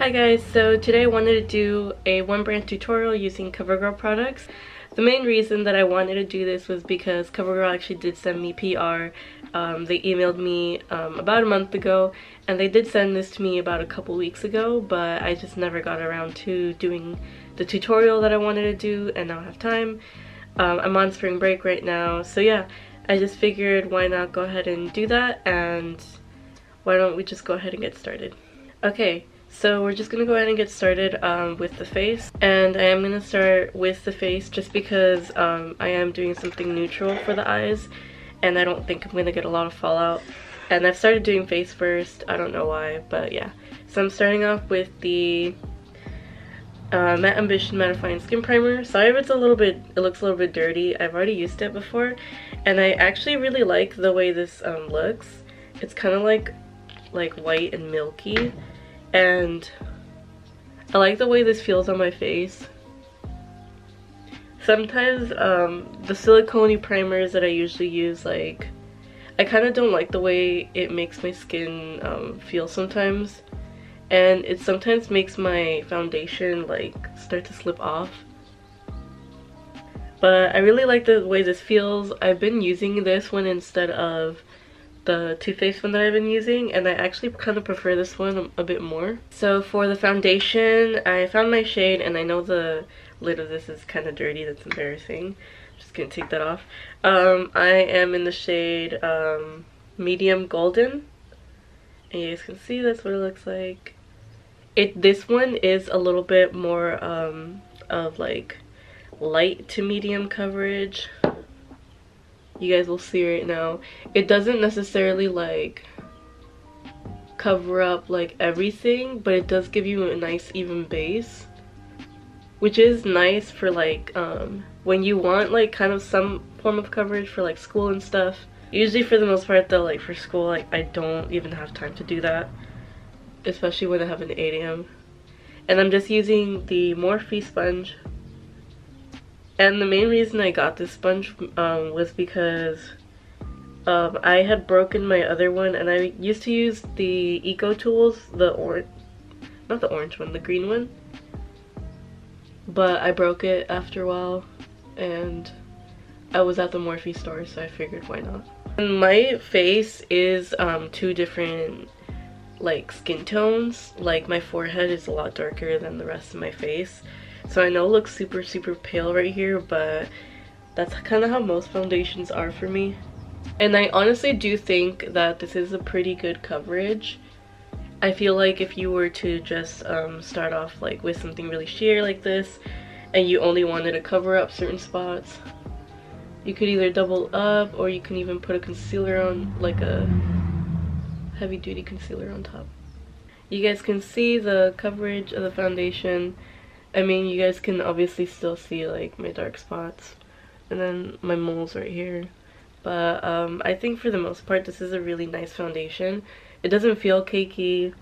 Hi guys, so today I wanted to do a one brand tutorial using CoverGirl products. The main reason that I wanted to do this was because CoverGirl actually did send me PR. They emailed me about a month ago, and they did send this to me about a couple weeks ago, but I just never got around to doing the tutorial that I wanted to do, and now I have time. I'm on spring break right now, so yeah, I just figured why not go ahead and do that, and why don't we just go ahead and get started. Okay. So we're just going to go ahead and get started with the face, and I am going to start with the face just because I am doing something neutral for the eyes and I don't think I'm going to get a lot of fallout. And I've started doing face first, I don't know why, but yeah. So I'm starting off with the Matte Ambition Mattifying Skin Primer. Sorry if it looks a little bit dirty. I've already used it before and I actually really like the way this looks. It's kind of like white and milky. And I like the way this feels on my face. Sometimes the silicone-y primers that I usually use, I kind of don't like the way it makes my skin feel sometimes. And it sometimes makes my foundation start to slip off. But I really like the way this feels. I've been using this one instead of the Too Faced one that I've been using, and I actually kind of prefer this one a bit more. So for the foundation, I found my shade, and I know the lid of this is kind of dirty. That's embarrassing. I'm just gonna take that off. I am in the shade Medium Golden, and you guys can see that's what it looks like. This one is a little bit more of light to medium coverage. You guys will see right now. It doesn't necessarily cover up everything, but it does give you a nice even base, which is nice for when you want kind of some form of coverage for school and stuff. Usually for the most part though, for school, I don't even have time to do that, especially when I have an 8 AM. And I'm just using the Morphe sponge. And the main reason I got this sponge was because I had broken my other one, and I used to use the Eco Tools, not the orange one, the green one. But I broke it after a while, and I was at the Morphe store, so I figured why not. And my face is two different skin tones. My forehead is a lot darker than the rest of my face. So I know it looks super pale right here, but that's kind of how most foundations are for me. And I honestly do think that this is a pretty good coverage. I feel like if you were to just start off with something really sheer like this, and you only wanted to cover up certain spots, you could either double up, or you can even put a concealer on, a heavy duty concealer on top. You guys can see the coverage of the foundation. I mean, you guys can obviously still see my dark spots and then my moles right here, but I think for the most part this is a really nice foundation. It doesn't feel cakey,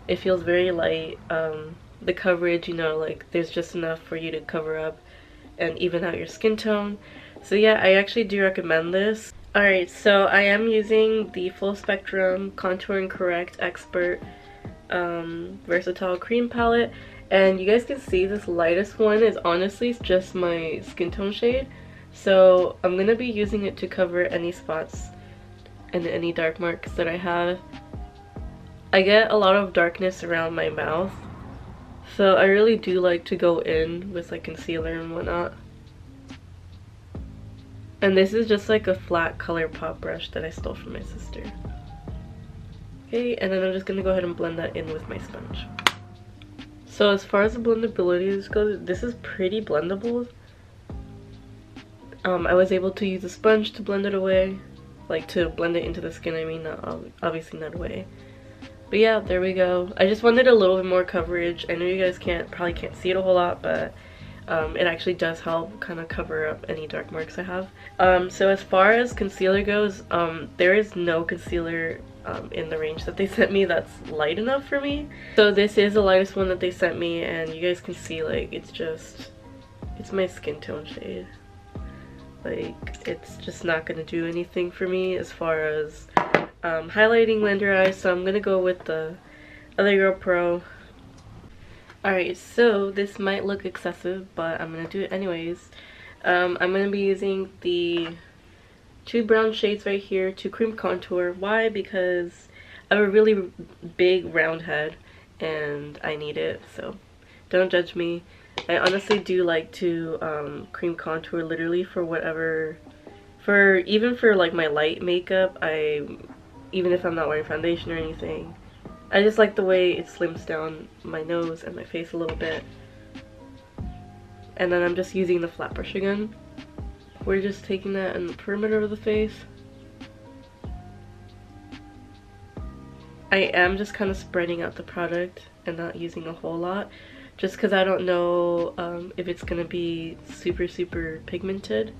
it feels very light. The coverage, there's just enough for you to cover up and even out your skin tone. So yeah, I actually do recommend this. Alright, so I am using the Full Spectrum Contour and Correct Expert Versatile Cream Palette. And you guys can see this lightest one is honestly just my skin tone shade. So I'm going to be using it to cover any spots and any dark marks that I have. I get a lot of darkness around my mouth, so I really do like to go in with concealer and whatnot. And this is just a flat ColourPop brush that I stole from my sister. Okay, and then I'm just going to go ahead and blend that in with my sponge. So as far as the blendability goes, this is pretty blendable. I was able to use a sponge to blend it away, to blend it into the skin. I mean, obviously not away. But yeah, there we go. I just wanted a little bit more coverage. I know you guys probably can't see it a whole lot, but it actually does help kind of cover up any dark marks I have. So as far as concealer goes, there is no concealer in the range that they sent me that's light enough for me. So this is the lightest one that they sent me, and you guys can see it's my skin tone shade. It's just not gonna do anything for me as far as highlighting under eyes, so I'm gonna go with the Other Girl Pro Alright, so this might look excessive, but I'm gonna do it anyways. I'm gonna be using the two brown shades right here to cream contour. Why? Because I have a really big round head and I need it, so don't judge me. I honestly do like to cream contour literally for whatever, even for like my light makeup. Even if I'm not wearing foundation or anything, I just like the way it slims down my nose and my face a little bit. And then I'm just using the flat brush again. We're just taking that in the perimeter of the face. I am just kind of spreading out the product and not using a whole lot, just because I don't know if it's gonna be super pigmented,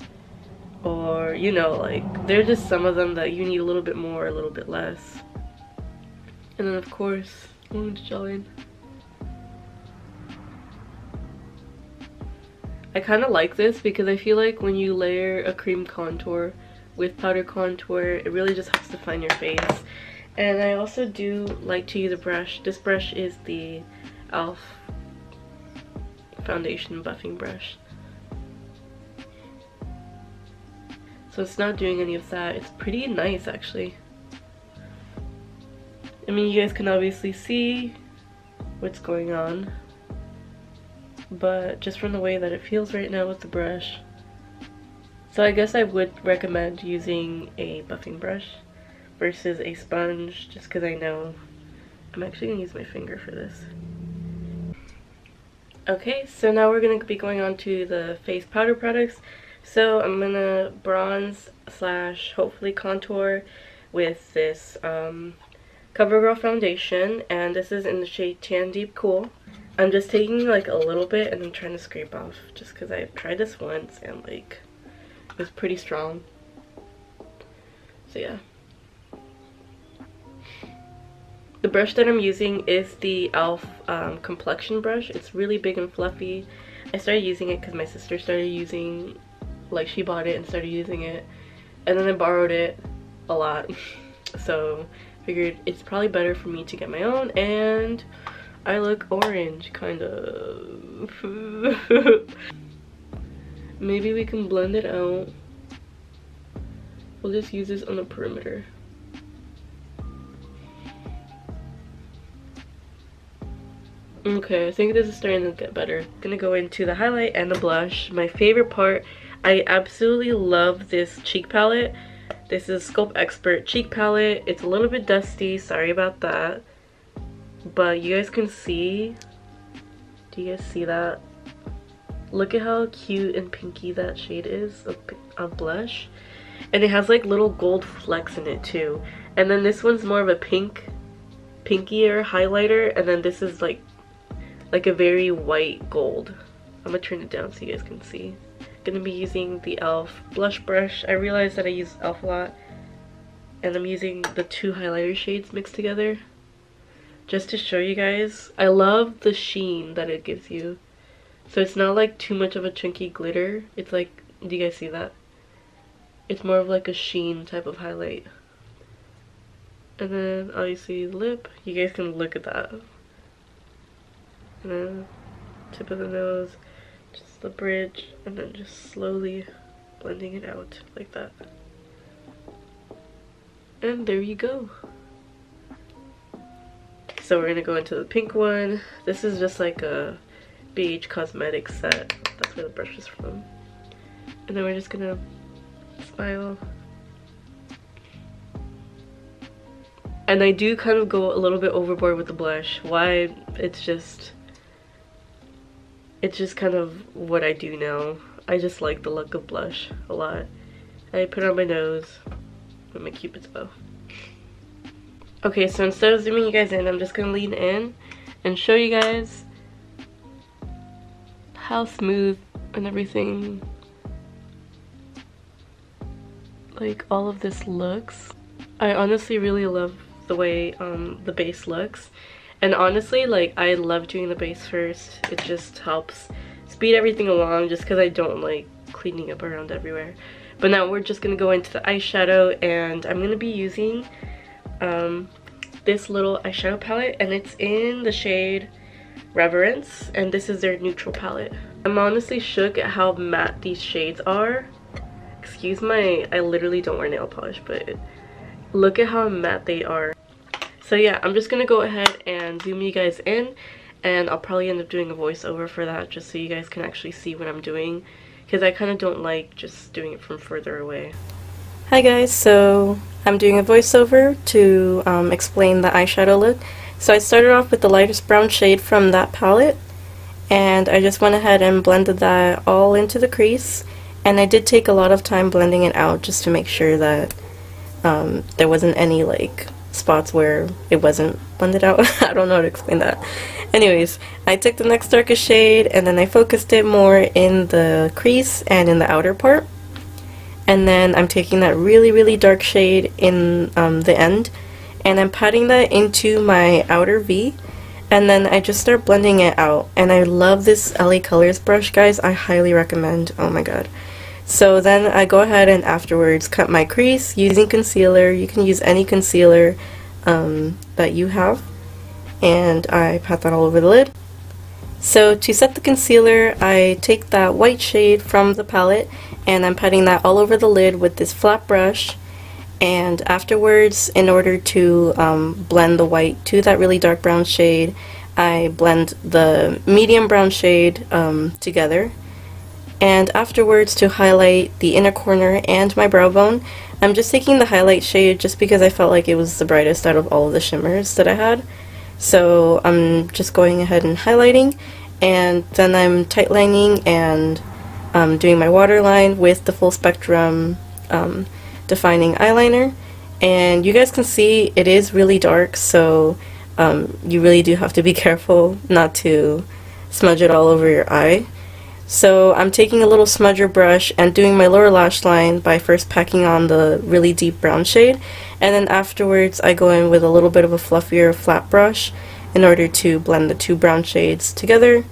or you know, like there's just some of them that you need a little bit more, a little bit less. And then of course orange gelling. I kind of like this because I feel like when you layer a cream contour with powder contour, it really just helps define your face. And I also do like to use a brush. This brush is the e.l.f. foundation buffing brush. So it's not doing any of that. It's pretty nice actually. I mean, you guys can obviously see what's going on, but just from the way that it feels right now with the brush. So I guess I would recommend using a buffing brush versus a sponge, just because I know I'm actually gonna use my finger for this. Okay, so now we're gonna be going on to the face powder products. So I'm gonna bronze slash hopefully contour with this CoverGirl foundation, and this is in the shade Tan Deep Cool. I'm just taking like a little bit and I'm trying to scrape off, just because I've tried this once and like it was pretty strong. So yeah. The brush that I'm using is the e.l.f. complexion brush. It's really big and fluffy. I started using it because my sister started using, like she bought it and started using it, and then I borrowed it a lot. So figured it's probably better for me to get my own, and I look orange, kind of. Maybe we can blend it out. We'll just use this on the perimeter. Okay, I think this is starting to get better. I'm gonna go into the highlight and the blush. My favorite part, I absolutely love this cheek palette. This is Sculpt Expert cheek palette. It's a little bit dusty, sorry about that. But you guys can see, do you guys see that? Look at how cute and pinky that shade is of blush. And it has like little gold flecks in it too. And then this one's more of a pinkier highlighter, and then this is like a very white gold. I'm gonna turn it down so you guys can see. Gonna be using the e.l.f. blush brush. I realized that I use e.l.f. a lot, and I'm using the two highlighter shades mixed together just to show you guys. I love the sheen that it gives you. So it's not like too much of a chunky glitter. It's like, do you guys see that? It's more of like a sheen type of highlight. And then obviously the lip, you guys can look at that. And then tip of the nose, just the bridge, and then just slowly blending it out like that. And there you go. So we're gonna go into the pink one. This is just like a BH Cosmetics set. That's where the brush is from. And then we're just gonna smile. And I do kind of go a little bit overboard with the blush. Why? It's just kind of what I do now. I just like the look of blush a lot. I put it on my nose with my Cupid's bow. Okay, so instead of zooming you guys in, I'm just gonna lean in and show you guys how smooth and everything, like all of this looks. I honestly really love the way the base looks, and honestly, like, I love doing the base first. It just helps speed everything along, just because I don't like cleaning up around everywhere. But now we're just gonna go into the eyeshadow, and I'm gonna be using this little eyeshadow palette, and it's in the shade Reverence, and this is their neutral palette. I'm honestly shook at how matte these shades are. Excuse my, I literally don't wear nail polish, but look at how matte they are. So yeah, I'm just gonna go ahead and zoom you guys in, and I'll probably end up doing a voiceover for that just so you guys can actually see what I'm doing, because I kind of don't like just doing it from further away. Hi guys, so I'm doing a voiceover to explain the eyeshadow look. So I started off with the lightest brown shade from that palette, and I just went ahead and blended that all into the crease, and I did take a lot of time blending it out just to make sure that there wasn't any like spots where it wasn't blended out. I don't know how to explain that. Anyways, I took the next darkest shade and then I focused it more in the crease and in the outer part. And then I'm taking that really dark shade in the end, and I'm patting that into my outer V, and then I just start blending it out. And I love this LA Colors brush, guys. I highly recommend. Oh my god. So then I go ahead and afterwards cut my crease using concealer. You can use any concealer that you have, and I pat that all over the lid. So to set the concealer, I take that white shade from the palette and I'm patting that all over the lid with this flat brush, and afterwards, in order to blend the white to that really dark brown shade, I blend the medium brown shade together. And afterwards, to highlight the inner corner and my brow bone, I'm just taking the highlight shade just because I felt like it was the brightest out of all of the shimmers that I had. So I'm just going ahead and highlighting, and then I'm tightlining and doing my waterline with the full spectrum defining eyeliner. And you guys can see it is really dark, so you really do have to be careful not to smudge it all over your eye. So I'm taking a little smudger brush and doing my lower lash line by first packing on the really deep brown shade, and then afterwards I go in with a little bit of a fluffier flat brush in order to blend the two brown shades together.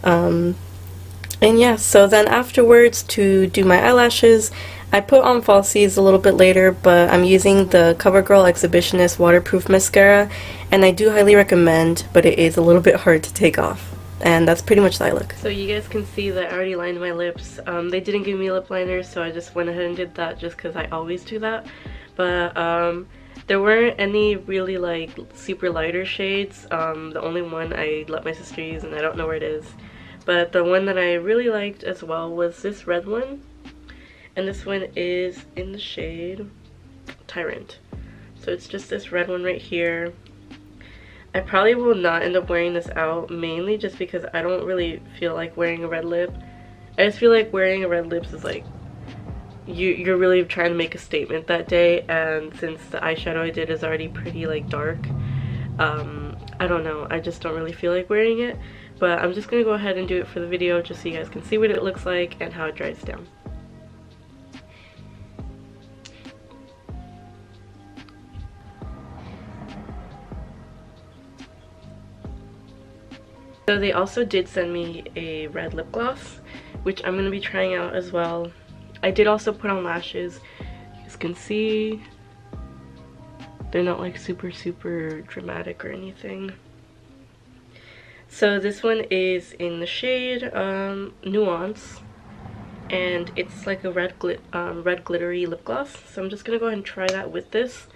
And yeah, so then afterwards, to do my eyelashes, I put on falsies a little bit later, but I'm using the CoverGirl Exhibitionist Waterproof Mascara, and I do highly recommend, but it is a little bit hard to take off. And that's pretty much the eye look. So you guys can see that I already lined my lips. They didn't give me lip liners, so I just went ahead and did that just because I always do that. But there weren't any really like super lighter shades. The only one I let my sister use, and I don't know where it is. But the one that I really liked as well was this red one. And this one is in the shade Tyrant. So it's just this red one right here. I probably will not end up wearing this out, mainly just because I don't really feel like wearing a red lip. I just feel like wearing a red lips is like, you're really trying to make a statement that day, and since the eyeshadow I did is already pretty like dark, I don't know, I just don't really feel like wearing it. But I'm just gonna go ahead and do it for the video just so you guys can see what it looks like and how it dries down. So they also did send me a red lip gloss, which I'm going to be trying out as well. I did also put on lashes. You guys can see they're not like super dramatic or anything. So this one is in the shade Nuance, and it's like a red glittery lip gloss. So I'm just going to go ahead and try that with this.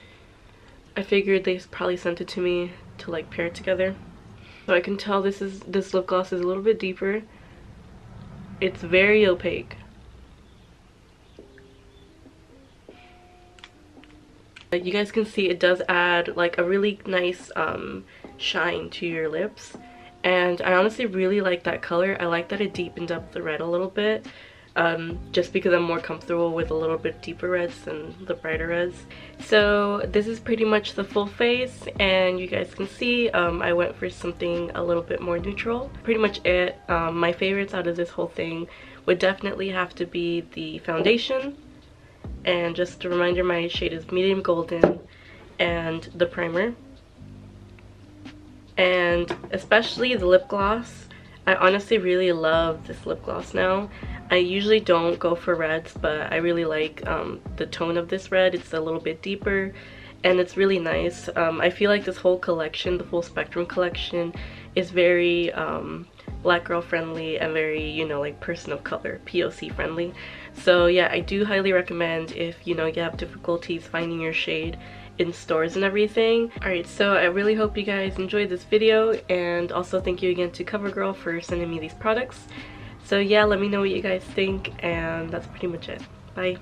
I figured they probably sent it to me to like pair it together. So I can tell this lip gloss is a little bit deeper. It's very opaque. You guys can see it does add like a really nice shine to your lips. And I honestly really like that color. I like that it deepened up the red a little bit. Just because I'm more comfortable with a little bit deeper reds than the brighter reds. So this is pretty much the full face, and you guys can see I went for something a little bit more neutral. Pretty much it. My favorites out of this whole thing would definitely have to be the foundation, and just a reminder, my shade is medium golden, and the primer, and especially the lip gloss. I honestly really love this lip gloss now. I usually don't go for reds, but I really like the tone of this red. It's a little bit deeper and it's really nice. I feel like this whole collection, the full spectrum collection, is very black girl friendly and very, you know, like person of color, POC friendly. So yeah, I do highly recommend if, you know, you have difficulties finding your shade in stores and everything. Alright, so I really hope you guys enjoyed this video, and also thank you again to CoverGirl for sending me these products. So yeah, let me know what you guys think, and that's pretty much it. Bye.